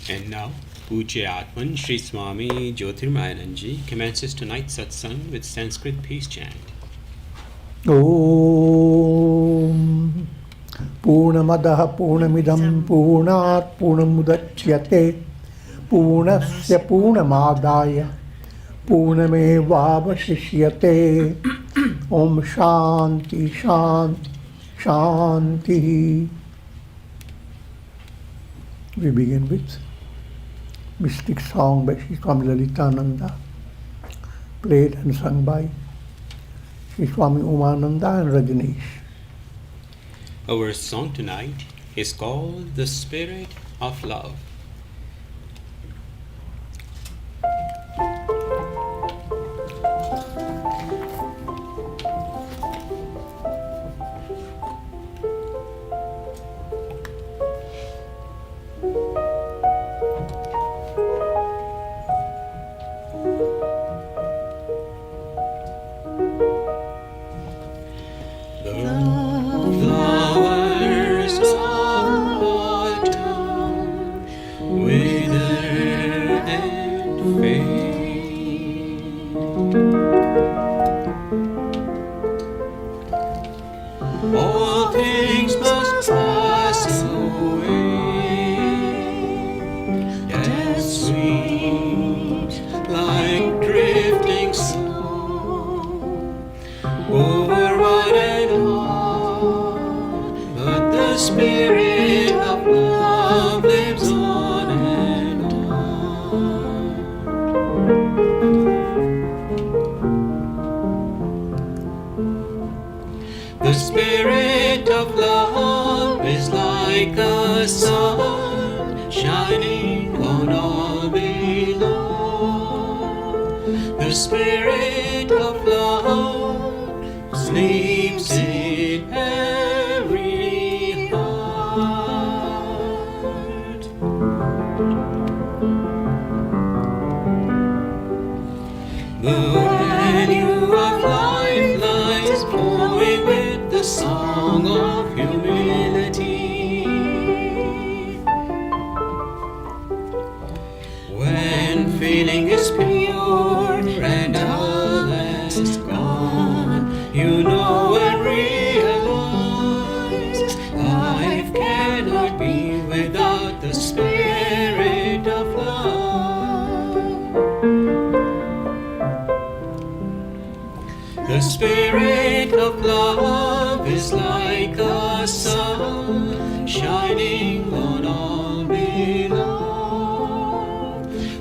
And now, Pujya Atman Sri Swami Jyotirmayananda commences tonight's satsang with Sanskrit peace chant. Om Purnamadaha Purnamidam Purnat Purnamudachyate Purnasya Purnamadaya Purnamevavashishyate. Om Shanti Shanti Shanti. We begin with mystic song by Sri Swami Lalitananda, played and sung by Sri Swami Umananda and Rajneesh. Our song tonight is called The Spirit of Love. The spirit of love is like a sun shining on all below. The spirit of love sleeps in every heart. The value of life lies flowing with the song of humility. When feeling is pure and all is gone, you know and realize life cannot be without the spirit of love. The spirit of love is like a sun shining on all below.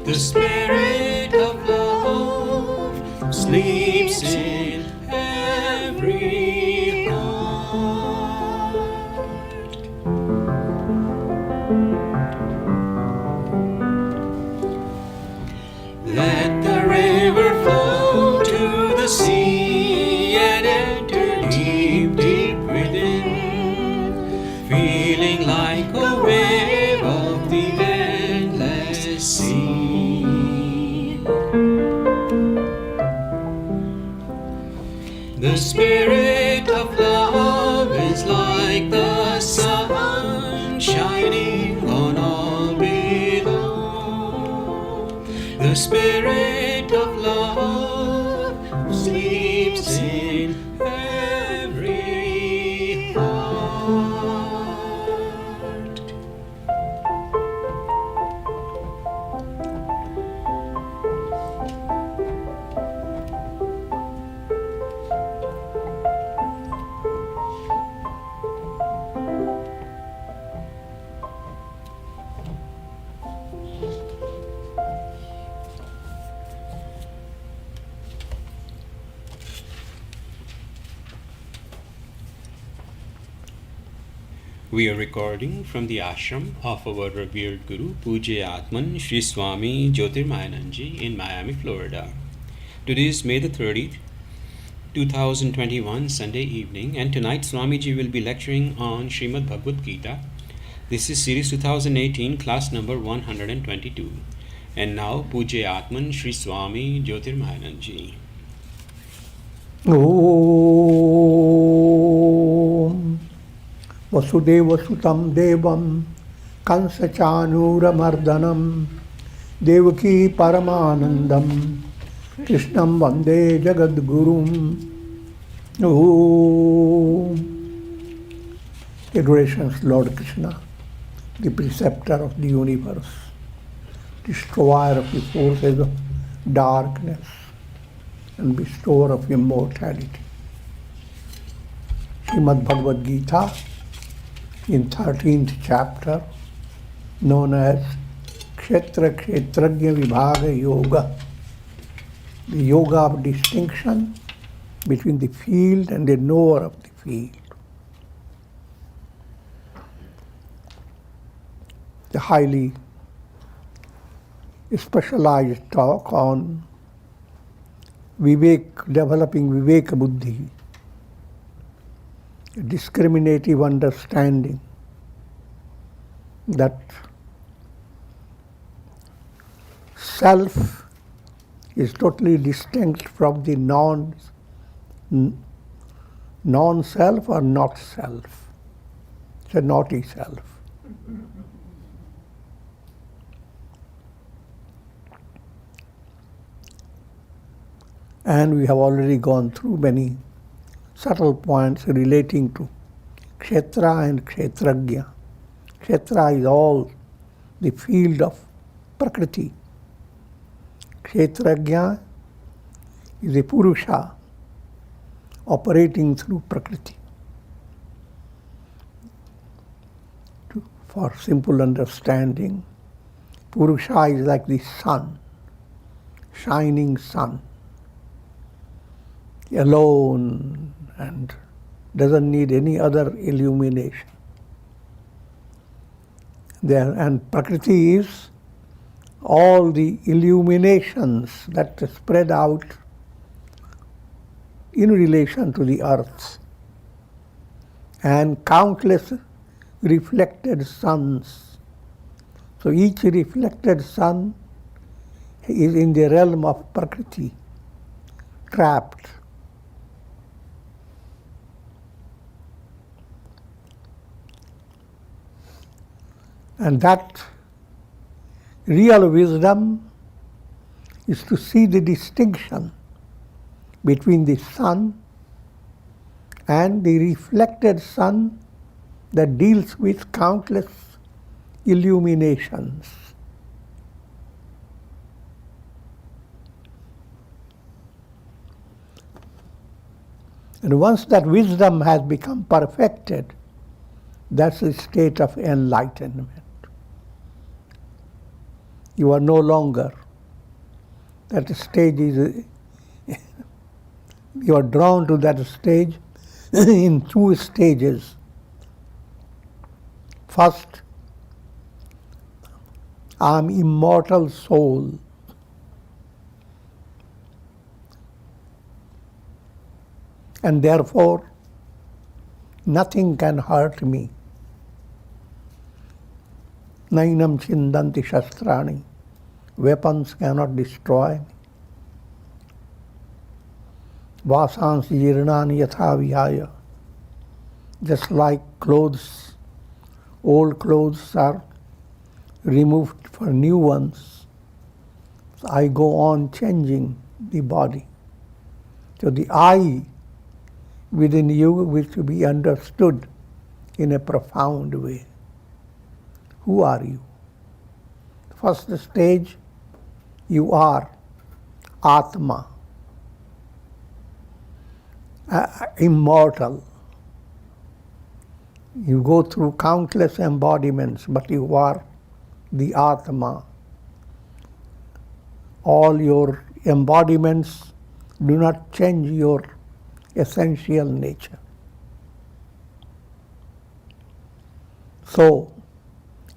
The spirit of love sleeps in every heart. Let the river flow to the sea and enter deep, deep within, feeling like a wave of the endless sea. The spirit of love is like the sun shining on all below. The spirit of love sleeps in every heart. We are recording from the ashram of our revered Guru, Pujya Atman Sri Swami Jyotirmayananda in Miami, Florida. Today is May the 30th, 2021, Sunday evening, and tonight Swamiji will be lecturing on Srimad Bhagavad Gita. This is series 2018, class number 122. And now, Pujya Atman Sri Swami Jyotirmayananda. Om Vasudeva Sutam Devam Kansachanuramardanam Devaki Paramanandam Krishnam Vande Jagadgurum. Om. Adorations, Lord Krishna, the preceptor of the universe, destroyer of the forces of darkness and bestower of immortality. Srimad Bhagavad Gita, in 13th chapter, known as Kshetra Kshetrajna Vibhaga Yoga, the yoga of distinction between the field and the knower of the field. The highly specialized talk on developing Viveka Buddhi, a discriminative understanding that self is totally distinct from the non-self or not self. It's a naughty self. And we have already gone through many subtle points relating to Kshetra and Kshetrajna. Kshetra is all the field of Prakriti. Kshetrajna is a Purusha operating through Prakriti. For simple understanding, Purusha is like the sun, shining sun, alone and doesn't need any other illumination. And Prakriti is all the illuminations that spread out in relation to the earth, and countless reflected suns. So each reflected sun is in the realm of Prakriti, trapped. And that real wisdom is to see the distinction between the sun and the reflected sun that deals with countless illuminations. And once that wisdom has become perfected, that's a state of enlightenment. You are no longer, that stage is, you are drawn to that stage in two stages. First, I am immortal soul. And therefore, nothing can hurt me. Nainam chindanti shastrani. Weapons cannot destroy me. Vasansi jirnani yatha vihaya. Just like clothes, old clothes are removed for new ones. So I go on changing the body. So the I within you will to be understood in a profound way. Who are you? First stage, you are Atma, immortal. You go through countless embodiments, but you are the Atma. All your embodiments do not change your essential nature. So,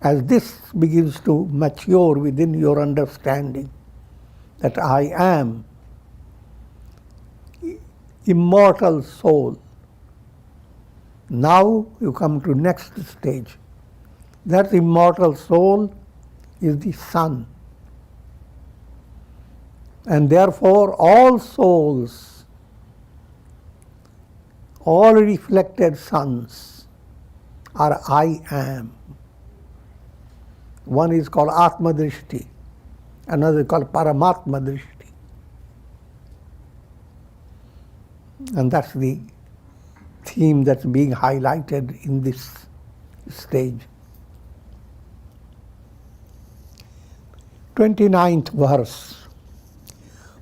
as this begins to mature within your understanding that I am immortal soul, now you come to next stage. That immortal soul is the sun. And therefore all souls, all reflected suns are I am. One is called Atma Drishti, another is called Paramatma Drishti. And that's the theme that's being highlighted in this stage. 29th verse.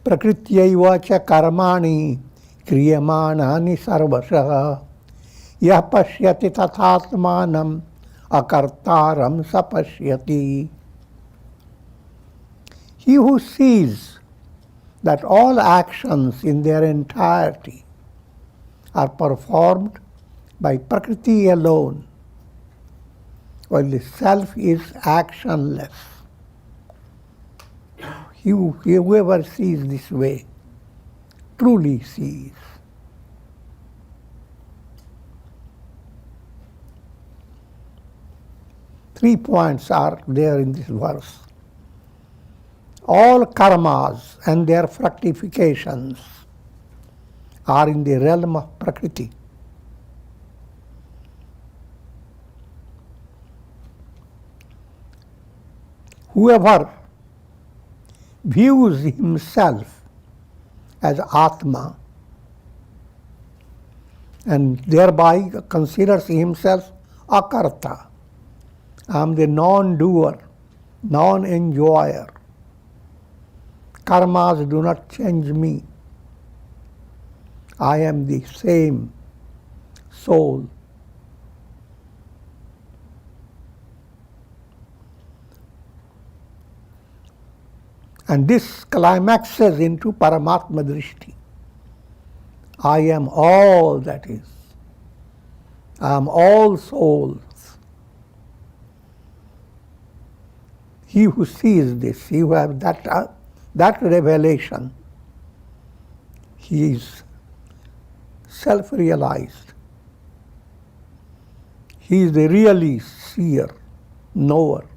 Prakrityaiva cha karmani kriyamanani sarvasah yah pashyati tathatmanam akartaram sapashyati. He who sees that all actions in their entirety are performed by Prakriti alone, while the self is actionless. Whoever sees this way truly sees. Three points are there in this verse. All karmas and their fructifications are in the realm of Prakriti. Whoever views himself as Atma and thereby considers himself Akarta, I am the non-doer, non-enjoyer. Karmas do not change me. I am the same soul. And this climaxes into Paramatma Drishti. I am all that is. I am all souls. He who sees this, he who has that revelation, he is self-realized. He is the really seer, knower.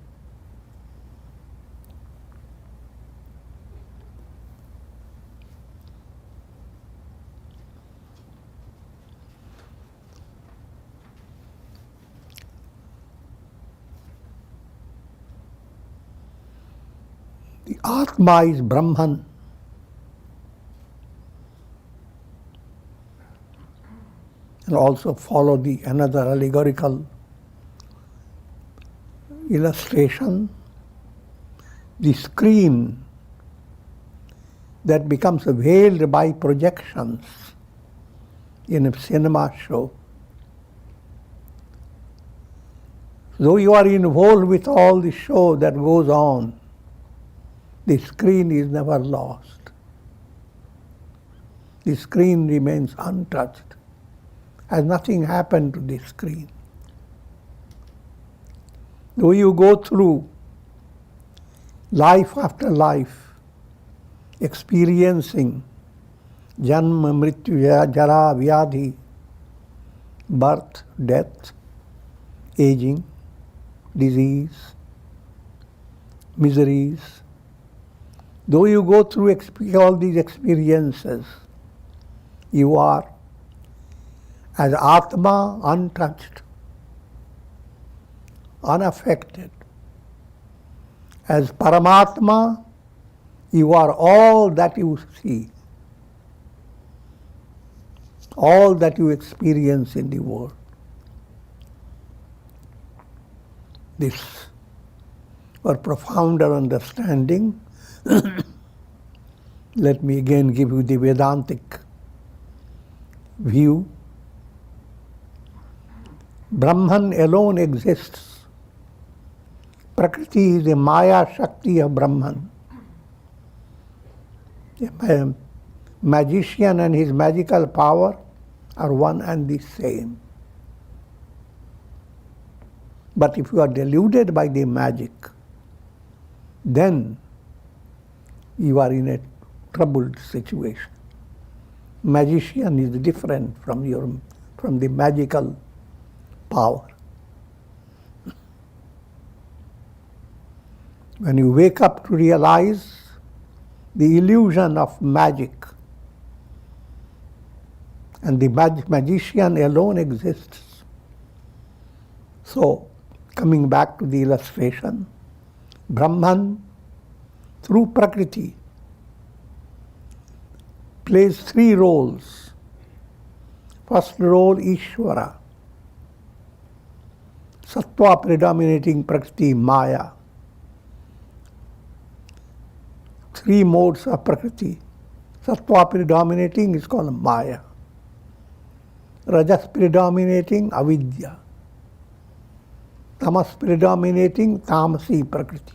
The Atma is Brahman. And also follow the another allegorical illustration. The screen that becomes veiled by projections in a cinema show. Though you are involved with all the show that goes on, the screen is never lost. The screen remains untouched, as nothing happened to the screen. Though you go through life after life, experiencing janma, mrityu, jara, vyadhi, birth, death, aging, disease, miseries, though you go through all these experiences, you are as Atma untouched, unaffected. As Paramatma, you are all that you see, all that you experience in the world. This, for profounder understanding, let me again give you the Vedantic view. Brahman alone exists. Prakriti is the Maya Shakti of Brahman. A magician and his magical power are one and the same. But if you are deluded by the magic, then you are in a troubled situation. Magician is different from the magical power. When you wake up to realize the illusion of magic, and the magician alone exists. So, coming back to the illustration, Brahman, through Prakriti, plays three roles. First role, Ishvara. Sattva predominating Prakriti, Maya. Three modes of Prakriti. Sattva predominating is called Maya. Rajas predominating, Avidya. Tamas predominating, Tamasi Prakriti.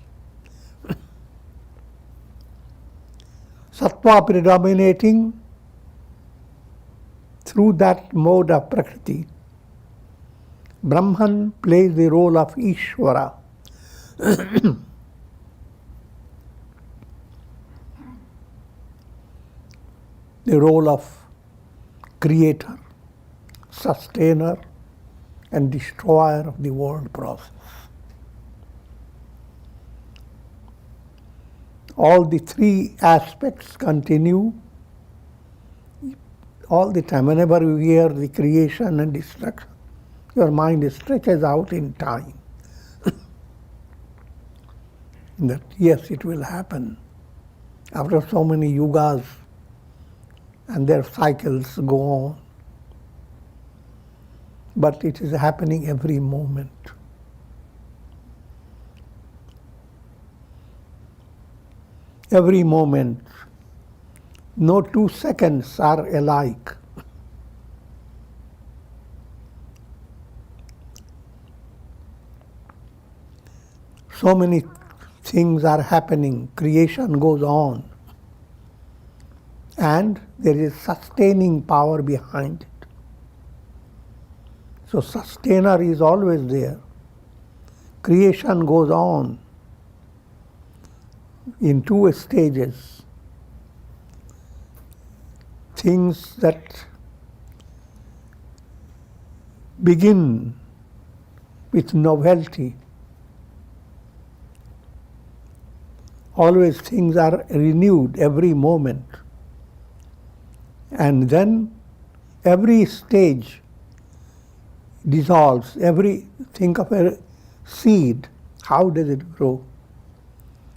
Sattva predominating, through that mode of Prakriti, Brahman plays the role of Ishvara. The role of creator, sustainer, and destroyer of the world process. All the three aspects continue all the time. Whenever you hear the creation and destruction, your mind stretches out in time. That yes, it will happen. After so many yugas, and their cycles go on. But it is happening every moment. Every moment. No 2 seconds are alike. So many things are happening. Creation goes on. And there is sustaining power behind it. So sustainer is always there. Creation goes on in 2 stages. Things that begin with novelty. Always things are renewed every moment. And then every stage dissolves. Think of a seed. How does it grow?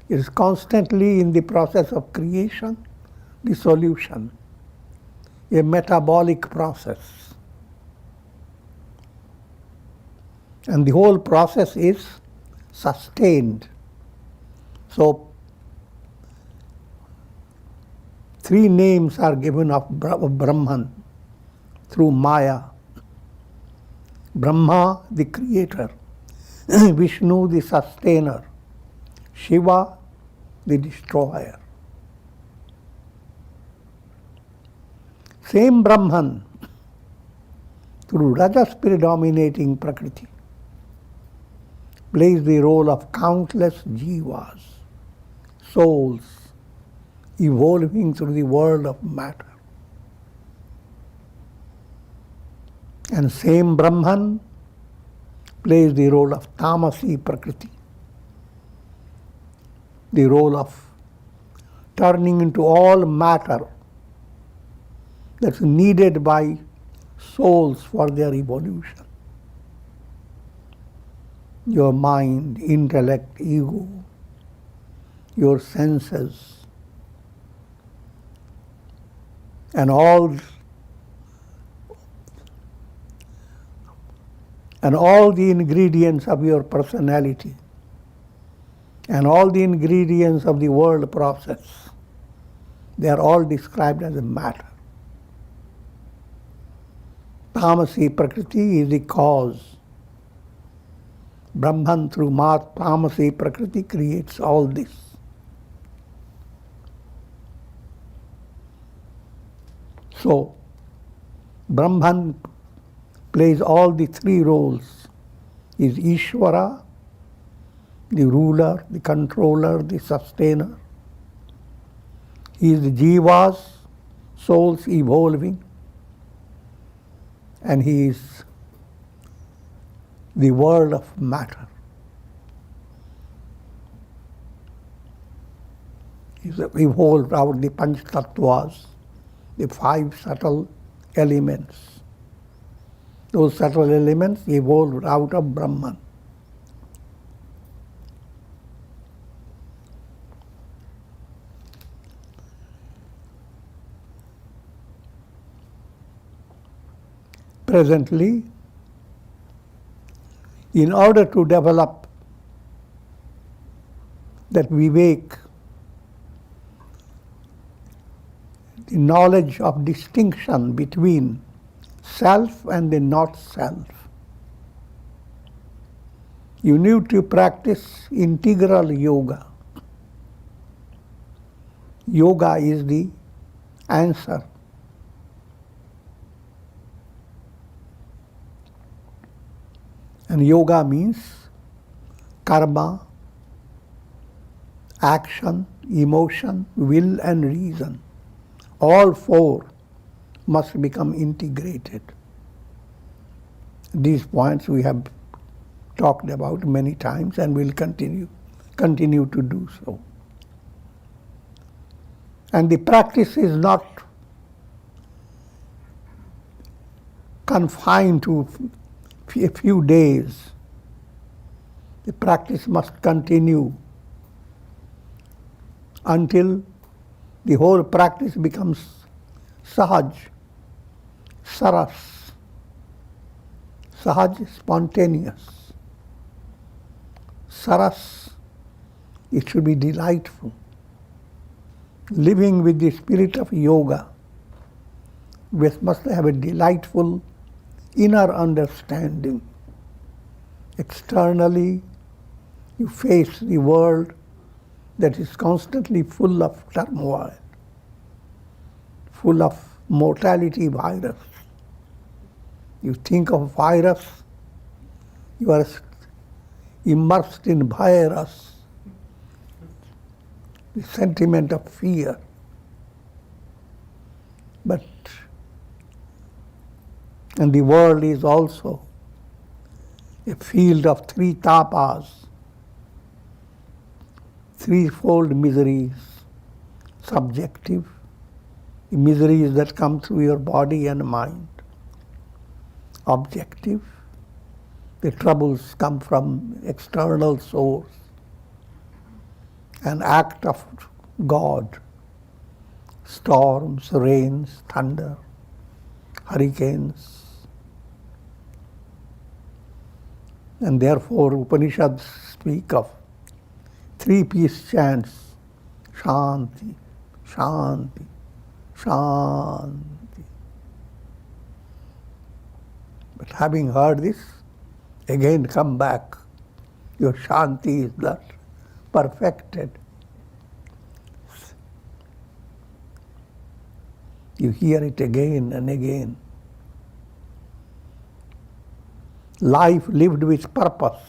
It is constantly in the process of creation, dissolution, a metabolic process. And the whole process is sustained. So 3 names are given of Brahman through Maya. Brahma, the creator. Vishnu, the sustainer. Shiva, the destroyer. Same Brahman, through Rajas predominating Prakriti, plays the role of countless jivas, souls, evolving through the world of matter. And same Brahman plays the role of Tamasi Prakriti, the role of turning into all matter that's needed by souls for their evolution. Your mind, intellect, ego, your senses, and all the ingredients of your personality, and all the ingredients of the world process, they are all described as a matter. Tamasi Prakriti is the cause. Brahman through Tamasi Prakriti creates all this. So, Brahman plays all the 3 roles. He is Ishvara, the ruler, the controller, the sustainer. He is the jivas, souls evolving. And he is the world of matter. He is evolved out the Panch Tattvas, the 5 subtle elements. Those subtle elements evolved out of Brahman. presently, in order to develop that vivek, the knowledge of distinction between self and the not self, you need to practice integral yoga. Yoga is the answer. And yoga means karma, action, emotion, will and reason. All four must become integrated. These points we have talked about many times and will continue to do so. And the practice is not confined to a few days. The practice must continue until the whole practice becomes sahaj, saras. Sahaj is spontaneous. Saras, it should be delightful. Living with the spirit of yoga, we must have a delightful inner understanding. Externally, you face the world that is constantly full of turmoil, full of mortality virus. You think of virus, you are immersed in virus, the sentiment of fear. And the world is also a field of three tapas, threefold miseries: subjective, the miseries that come through your body and mind; objective, the troubles come from external source; an act of God, storms, rains, thunder, hurricanes. And therefore Upanishads speak of three-piece chants: Shanti, Shanti, Shanti. But having heard this, again come back. Your Shanti is not perfected. You hear it again and again. Life lived with purpose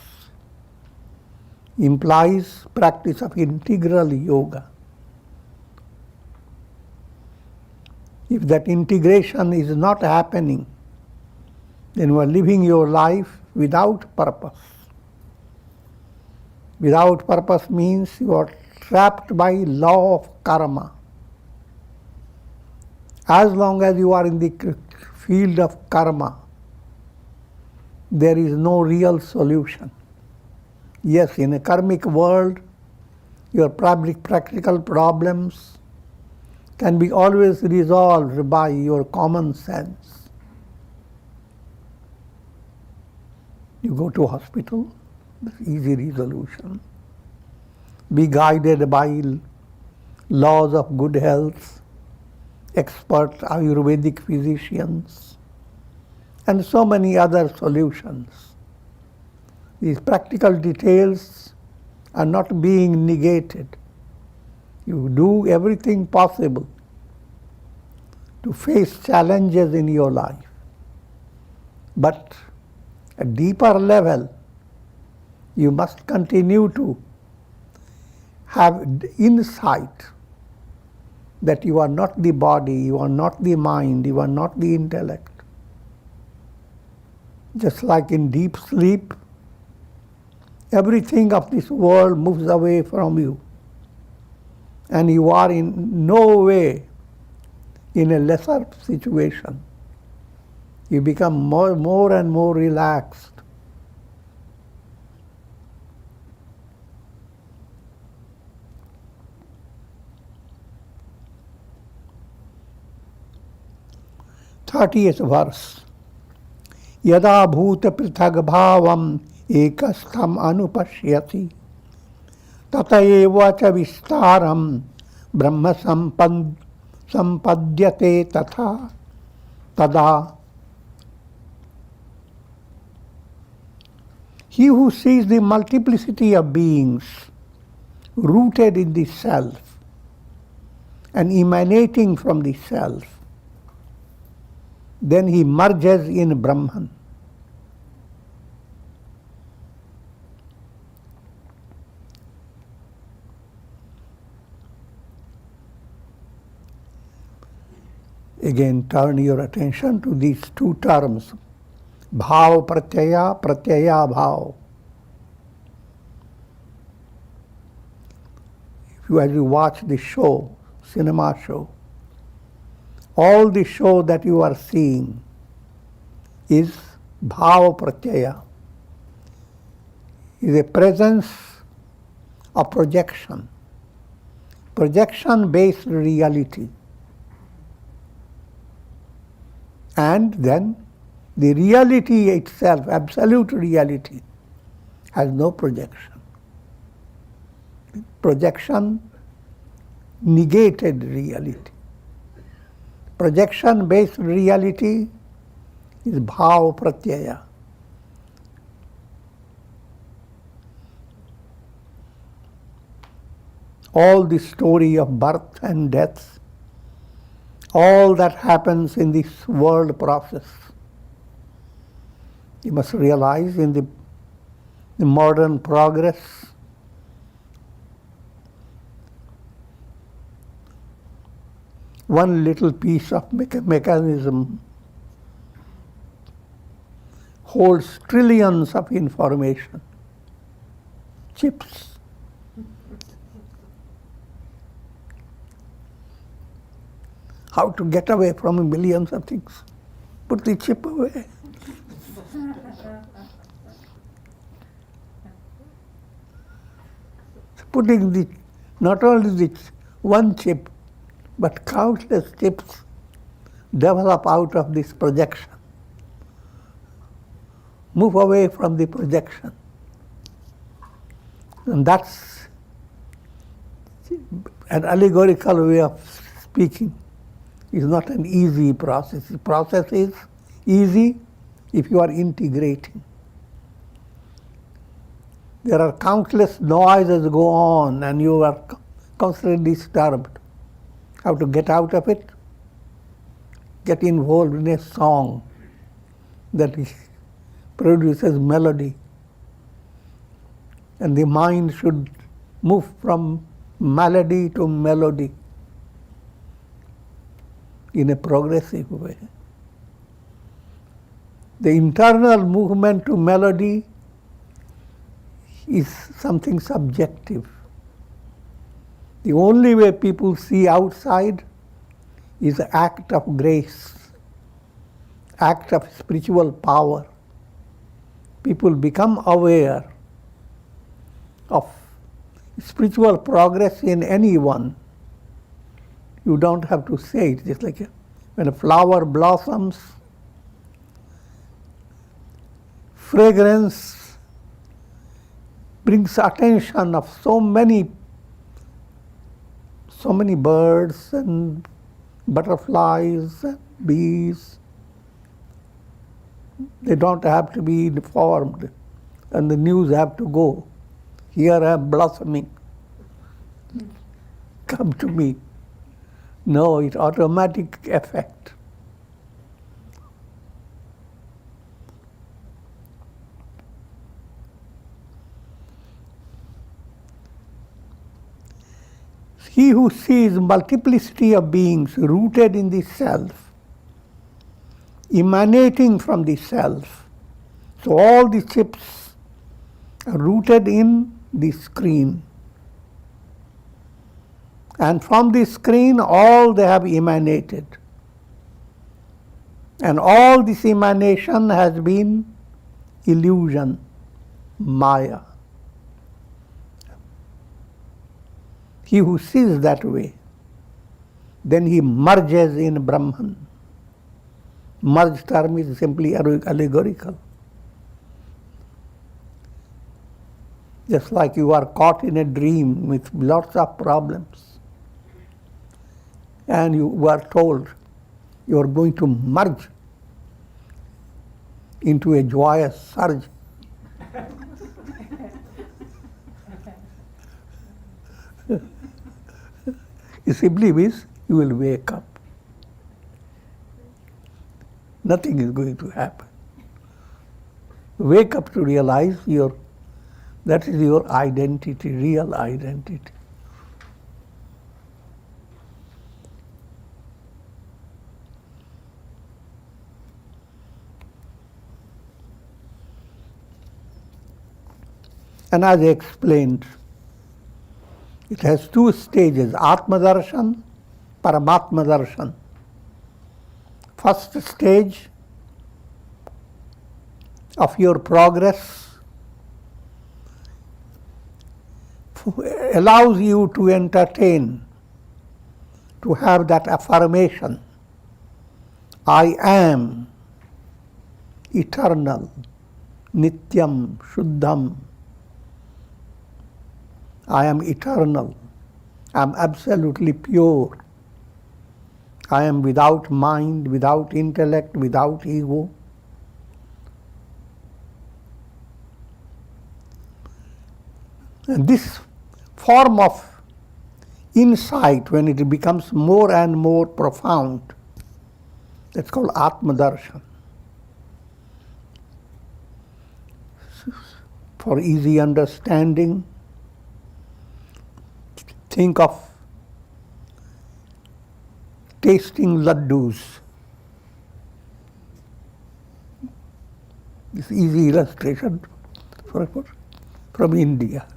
implies practice of integral yoga. If that integration is not happening, then you are living your life without purpose. Without purpose means you are trapped by law of karma. As long as you are in the field of karma, there is no real solution. Yes, in a karmic world, your practical problems can be always resolved by your common sense. You go to a hospital, easy resolution. Be guided by laws of good health, expert Ayurvedic physicians, and so many other solutions. These practical details are not being negated. You do everything possible to face challenges in your life. But at deeper level, you must continue to have insight that you are not the body, you are not the mind, you are not the intellect. Just like in deep sleep, everything of this world moves away from you, and you are in no way in a lesser situation. You become more and more relaxed. Thirtieth verse. Yada bhuta prithag bhavam ekastham anupashyati tata eva cha vistaram brahma sampadyate tatha tada. He who sees the multiplicity of beings rooted in the self and emanating from the self, then he merges in Brahman. Again, turn your attention to these two terms, bhav pratyaya, pratyaya bhav. As you watch the show, cinema show, all the show that you are seeing is bhav pratyaya, is a presence of projection, projection-based reality. And then the reality itself, absolute reality, has no projection. Projection negated reality. Projection-based reality is bhav pratyaya. All the story of birth and death, all that happens in this world process, you must realize in the modern progress, one little piece of mechanism holds trillions of information. Chips. How to get away from millions of things. Put the chip away. Putting not only the one chip, but countless chips develop out of this projection. Move away from the projection. And that's an allegorical way of speaking. It's not an easy process. The process is easy if you are integrating. There are countless noises go on and you are constantly disturbed. How to get out of it? Get involved in a song that produces melody. And the mind should move from melody to melody in a progressive way. The internal movement to melody is something subjective. The only way people see outside is an act of grace, act of spiritual power. People become aware of spiritual progress in anyone. You don't have to say it. Just like when a flower blossoms, fragrance brings attention of so many birds and butterflies and bees. They don't have to be informed, and the news have to go. Here I am blossoming. Come to me. No, it's automatic effect. He who sees multiplicity of beings rooted in the self, emanating from the self. So all the chips are rooted in the screen. And from the screen, all they have emanated. And all this emanation has been illusion, Maya. He who sees that way, then he merges in Brahman. Merge term is simply allegorical. Just like you are caught in a dream with lots of problems, and you were told you are going to merge into a joyous surge. It simply means you will wake up. Nothing is going to happen. Wake up to realize that is your identity, real identity. And as I explained, it has two stages, Atma Darshan, Paramatma Darshan. First stage of your progress allows you to entertain, to have that affirmation, I am eternal, nityam, shuddham. I am eternal. I am absolutely pure. I am without mind, without intellect, without ego. And this form of insight, when it becomes more and more profound, that's called Atma Darshan. For easy understanding, think of tasting laddus. This easy illustration from India.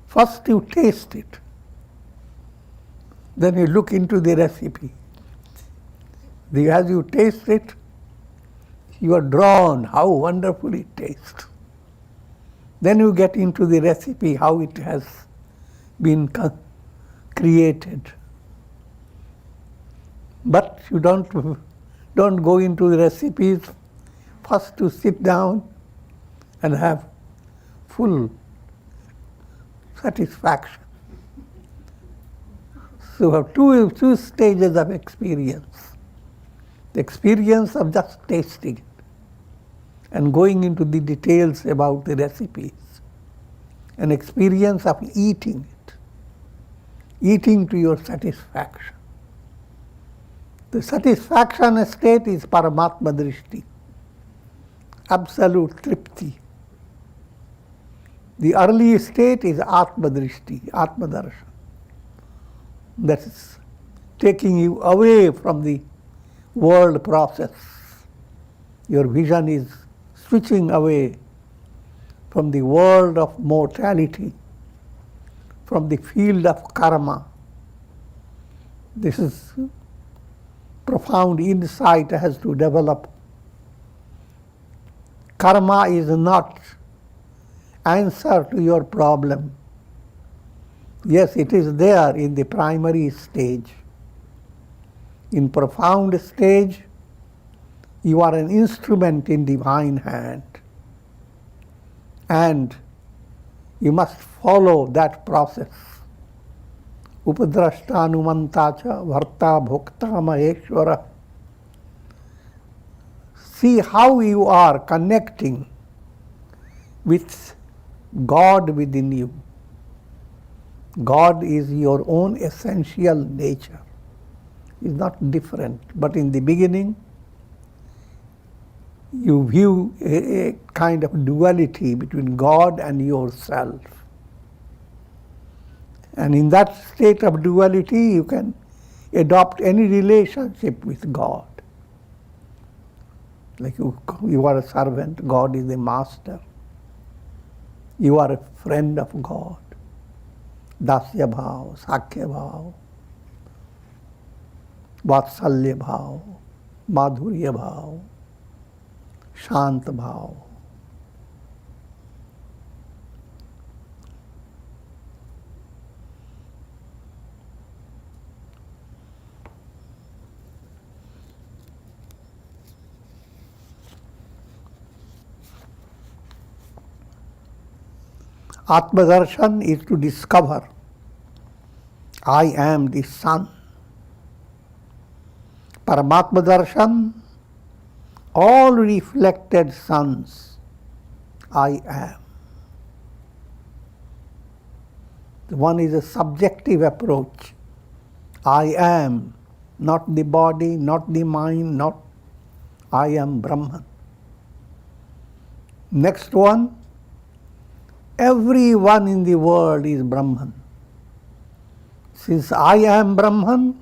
First you taste it, then you look into the recipe. As you taste it, you are drawn how wonderful it tastes. Then you get into the recipe, how it has been created. But you don't go into the recipes first to sit down and have full satisfaction. So we have two stages of experience. The experience of just tasting it and going into the details about the recipes. An experience of eating it, eating to your satisfaction. The satisfaction state is Paramatma Drishti, absolute tripti. The early state is Atma Drishti, Atma Darshan. That is taking you away from the world process. Your vision is switching away from the world of mortality, from the field of karma. This is profound insight has to develop. Karma is not answer to your problem. Yes, it is there in the primary stage. In profound stage, you are an instrument in divine hand. And you must follow that process. Upadrashta anumantacha varta bhokta maheshwara. See how you are connecting with God within you. God is your own essential nature. It's not different. But in the beginning, you view a kind of duality between God and yourself. And in that state of duality, you can adopt any relationship with God. Like you are a servant, God is the master. You are a friend of God. Dasya bhav, sakhya bhav, vatsalya bhav, madhurya bhav, shant bhav. Atmadarshan is to discover I am the sun. Paramatma Darshan, all reflected suns, I am. One is a subjective approach. I am, not the body, not the mind, not I am Brahman. Next one, everyone in the world is Brahman. Since I am Brahman,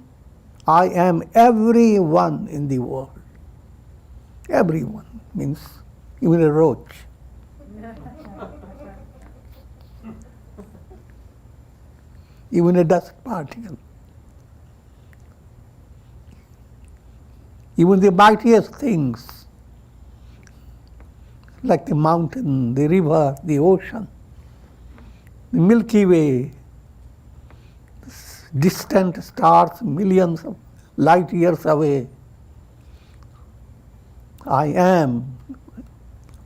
I am everyone in the world. Everyone means even a roach. Even a dust particle. Even the mightiest things, like the mountain, the river, the ocean, the Milky Way, distant stars millions of light years away. I am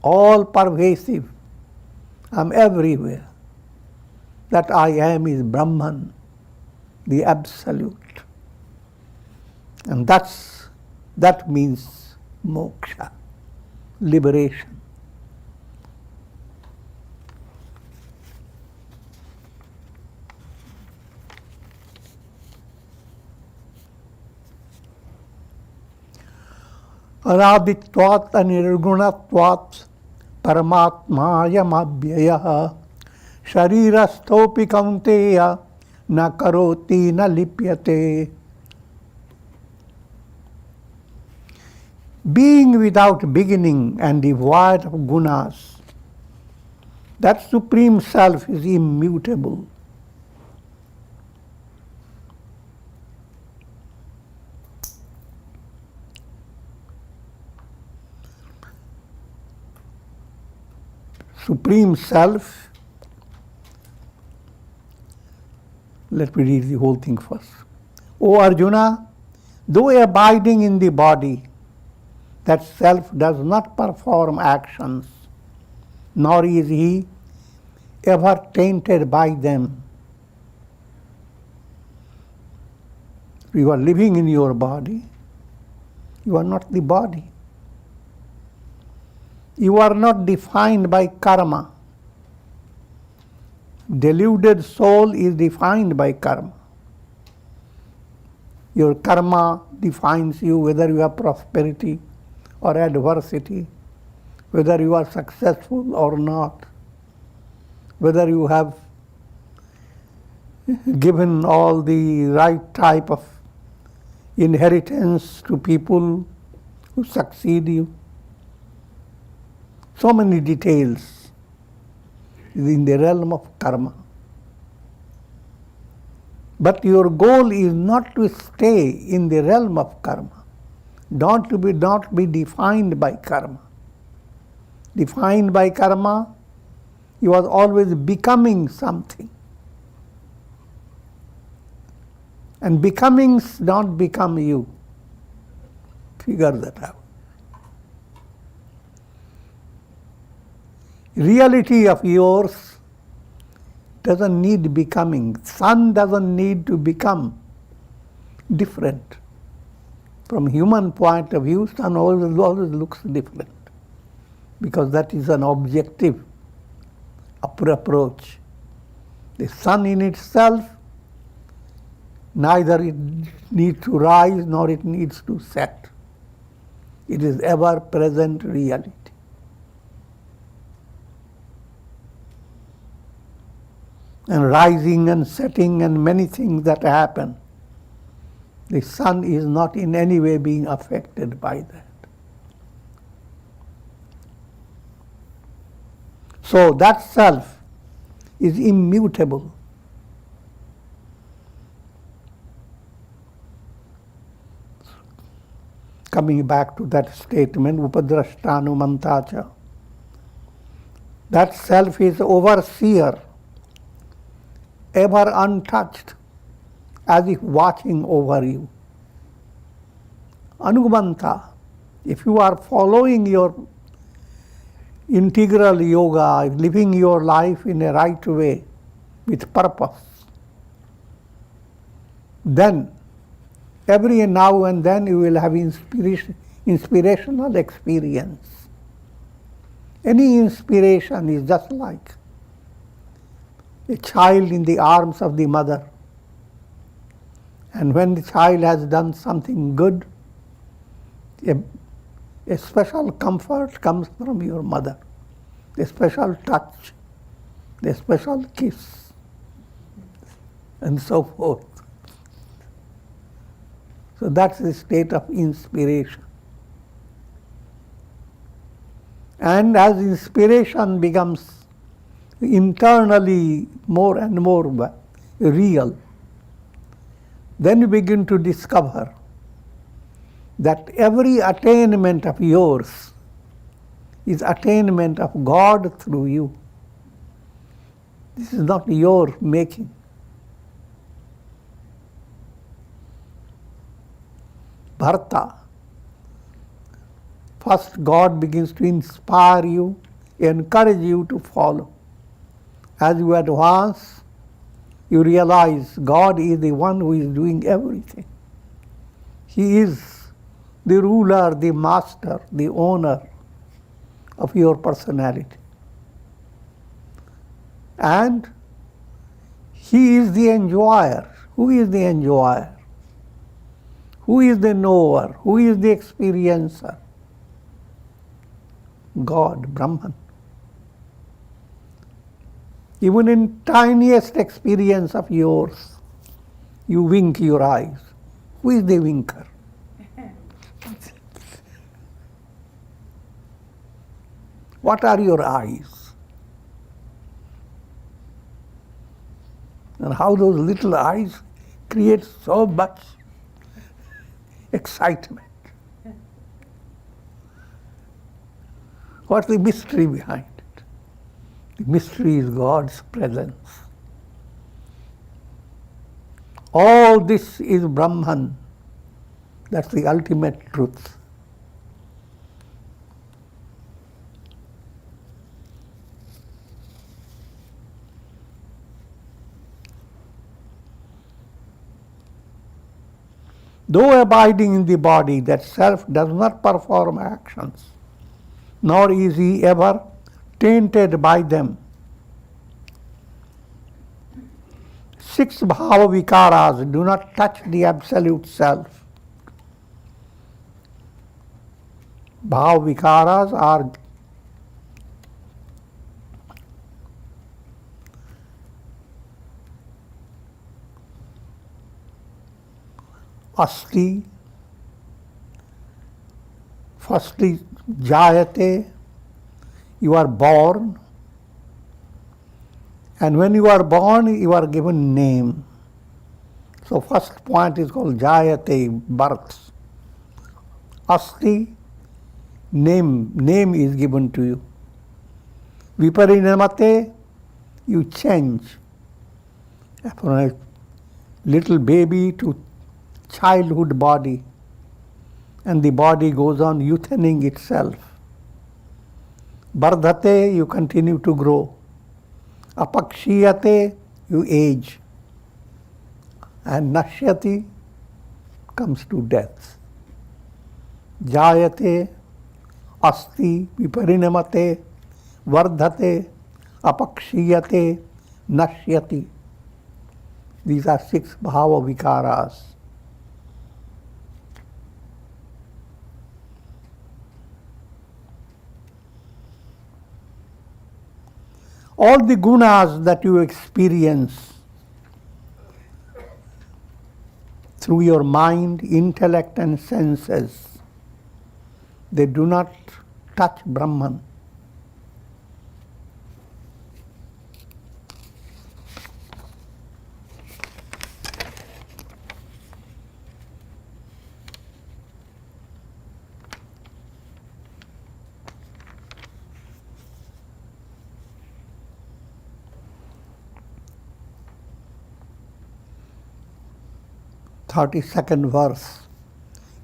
all pervasive. I am everywhere. That I am is Brahman, the Absolute. And that means moksha, liberation. Anaditvat anirgunatvat paramatmayam abhyayah sharirasthopi kaunteya na karoti na lipyate. Being without beginning and devoid of gunas, that Supreme Self is immutable. Supreme Self, let me read the whole thing first. O Arjuna, though abiding in the body, that self does not perform actions, nor is he ever tainted by them. You are living in your body, you are not the body. You are not defined by karma. Deluded soul is defined by karma. Your karma defines you, whether you have prosperity or adversity, whether you are successful or not, whether you have given all the right type of inheritance to people who succeed you. So many details in the realm of karma. But your goal is not to stay in the realm of karma. Not be defined by karma. Defined by karma, you are always becoming something. And becomings don't become you. Figure that out. Reality of yours doesn't need becoming. Sun doesn't need to become different. From human point of view, sun always looks different, because that is an objective approach. The sun in itself, neither it needs to rise nor it needs to set. It is ever-present reality. And rising and setting and many things that happen, the sun is not in any way being affected by that. So that self is immutable. Coming back to that statement, upadrashtanumantacha, that self is overseer, ever untouched, as if watching over you. Anugmanta, if you are following your integral yoga, living your life in a right way with purpose, then every now and then you will have inspirational experience. Any inspiration is just like a child in the arms of the mother. And when the child has done something good, a special comfort comes from your mother, a special touch, a special kiss, and so forth. So that's the state of inspiration. And as inspiration becomes internally more and more real, then you begin to discover that every attainment of yours is attainment of God through you. This is not your making. Bharta. First, God begins to inspire you, encourage you to follow. As you advance, you realize God is the one who is doing everything. He is the ruler, the master, the owner of your personality. And He is the enjoyer. Who is the enjoyer? Who is the knower? Who is the experiencer? God, Brahman. Even in tiniest experience of yours, you wink your eyes. Who is the winker? What are your eyes? And how those little eyes create so much excitement. What's the mystery behind it? The mystery is God's presence. All this is Brahman. That's the ultimate truth. Though abiding in the body, that self does not perform actions, nor is he ever tainted by them. 6 bhava vikaras do not touch the absolute self. Bhava vikaras are asti, firstly jayate, you are born, and when you are born you are given name. So first point is called jayate, birth. Asti, name is given to you. Viparinamate, you change from a little baby to childhood body, and the body goes on youthening itself. Vardhate, you continue to grow. Apakshiyate, you age. And nashyati comes to death. Jayate, asti, viparinamate, vardhate, apakshiyate, nashyati. These are 6 bhava vikaras. All the gunas that you experience through your mind, intellect and senses, they do not touch Brahman. Thirty-second verse.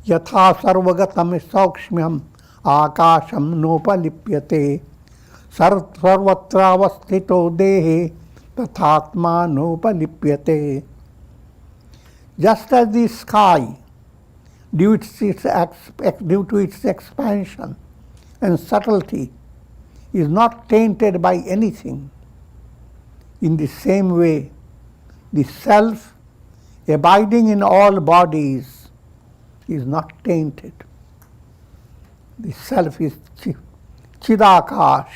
Yatha sarvagatam saukshmyam akasham nopalipyate Sarvatra dehe tathatmanopalipyate. Just as the sky, due to its expansion and subtlety, is not tainted by anything, in the same way, the self, abiding in all bodies, is not tainted. The self is Chidakash,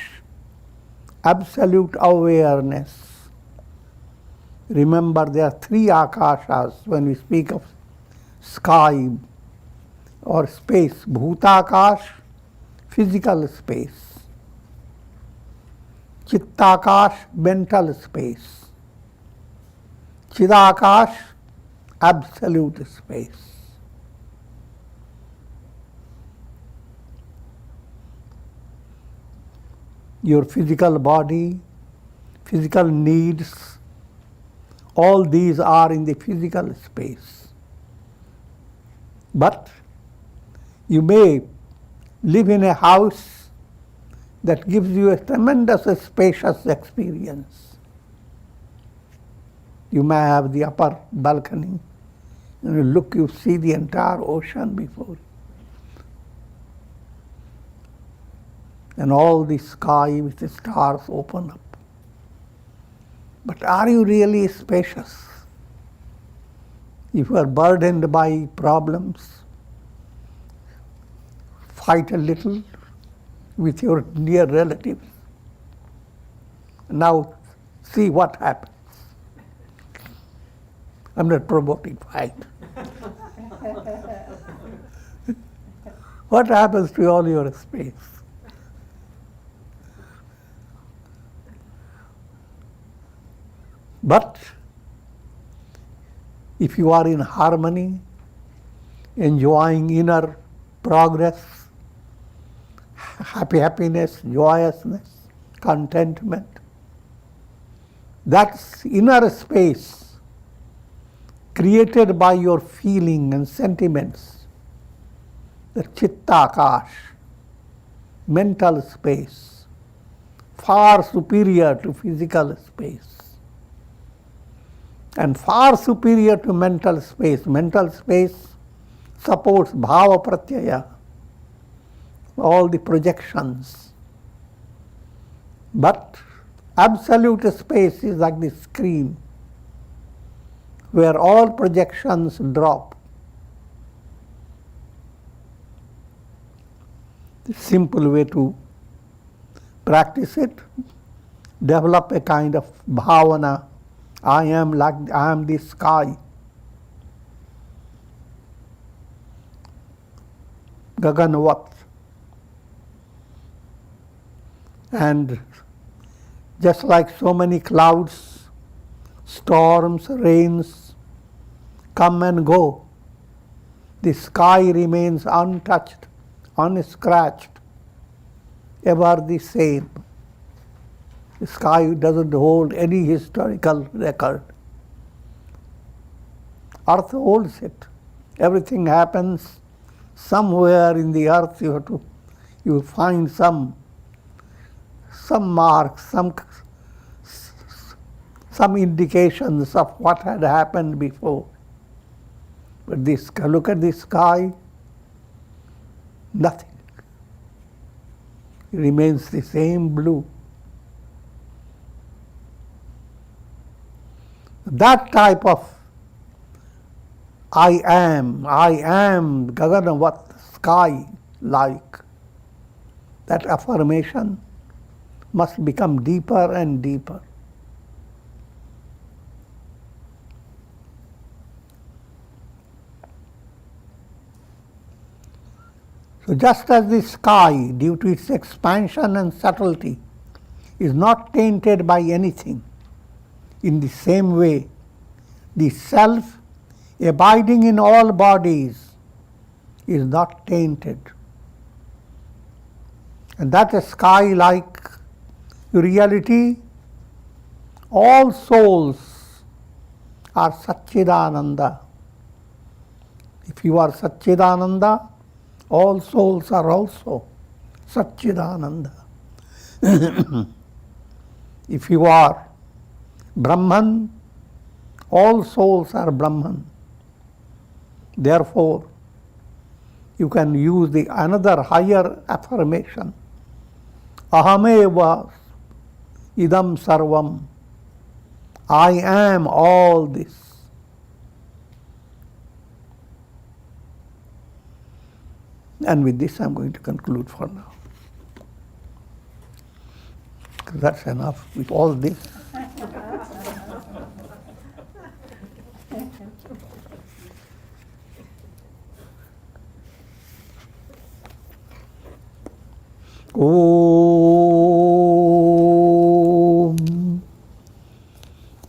absolute awareness. Remember, there are three akashas when we speak of sky or space. Bhutakash, physical space. Chittakash, mental space. Chidakash, absolute space. Your physical body, physical needs, all these are in the physical space. But you may live in a house that gives you a tremendous spacious experience. You may have the upper balcony, and you look, you see the entire ocean before you. And all the sky with the stars open up. But are you really spacious? If you are burdened by problems, fight a little with your near relatives. Now see what happens. I'm not promoting fight. What happens to all your space? But if you are in harmony, enjoying inner progress, happiness, joyousness, contentment, that's inner space created by your feeling and sentiments, the chittakash, mental space, far superior to physical space. And far superior to mental space. Mental space supports bhava pratyaya, all the projections. But absolute space is like the screen, where all projections drop. The simple way to practice it, develop a kind of bhavana. I am the sky. Gaganvat. And just like so many clouds, storms, rains come and go, the sky remains untouched, unscratched, ever the same. The sky doesn't hold any historical record. Earth holds it. Everything happens somewhere in the earth. You find some marks, some indications of what had happened before. But look at the sky, nothing. It remains the same blue. That type of I am, Gaganavat, sky-like, that affirmation must become deeper and deeper. So just as the sky, due to its expansion and subtlety, is not tainted by anything, in the same way, the self, abiding in all bodies, is not tainted. And that sky-like reality, all souls are Satchidananda. If you are Satchidananda, all souls are also Satchidananda. If you are Brahman, all souls are Brahman. Therefore, you can use the another higher affirmation. Ahameva idam sarvam. I am all this. And with this I'm going to conclude for now. That's enough with all this. Om.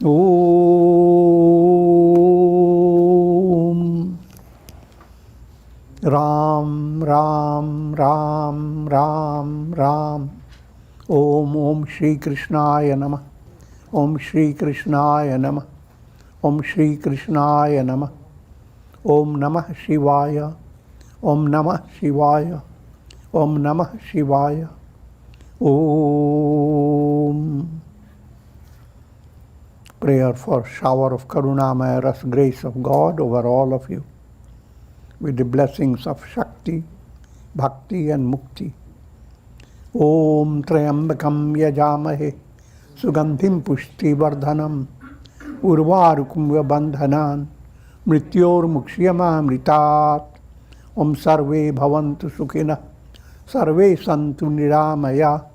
Om. Ram, Ram, Ram, Ram, Ram. Om Shri Krishnaya Namah. Om Shri Krishnaya Namah. Om Shri Krishnaya Namah. Om Namah Shivaya. Om Namah Shivaya. Om Namah Shivaya. Om. Prayer for shower of Karunamaya Ras, grace of God over all of you, with the blessings of Shakti, Bhakti and Mukti. Om Trayambakam Yajamahe Sugandhim Pushti Vardhanam Urvarukum Bandhanan Mrityor Mukshiyama Mritat. Om Sarve Bhavantu Sukhina Sarve Santu Niramaya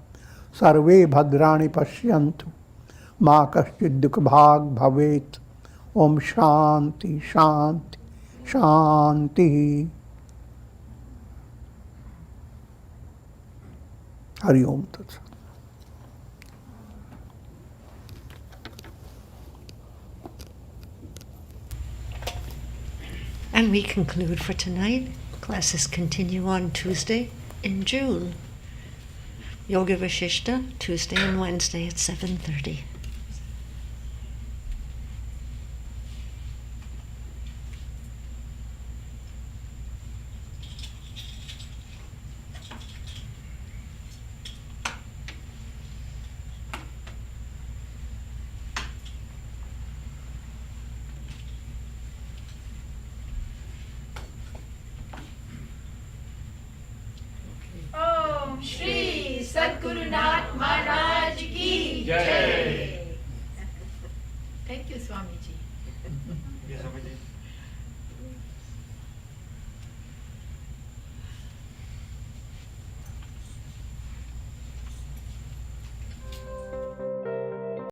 Sarve Bhadrani Pashyantu Ma Kaschid Dukha Bhag Bhavet. Om Shanti Shanti Shanti. Hari Om Tat Sat. And we conclude for tonight. Classes continue on Tuesday in June. Yoga Vashishta, Tuesday and Wednesday at 7:30. Om Shri Sadgurunath Maharaj Ki Jai. Thank you, Swamiji. Yes, Swamiji.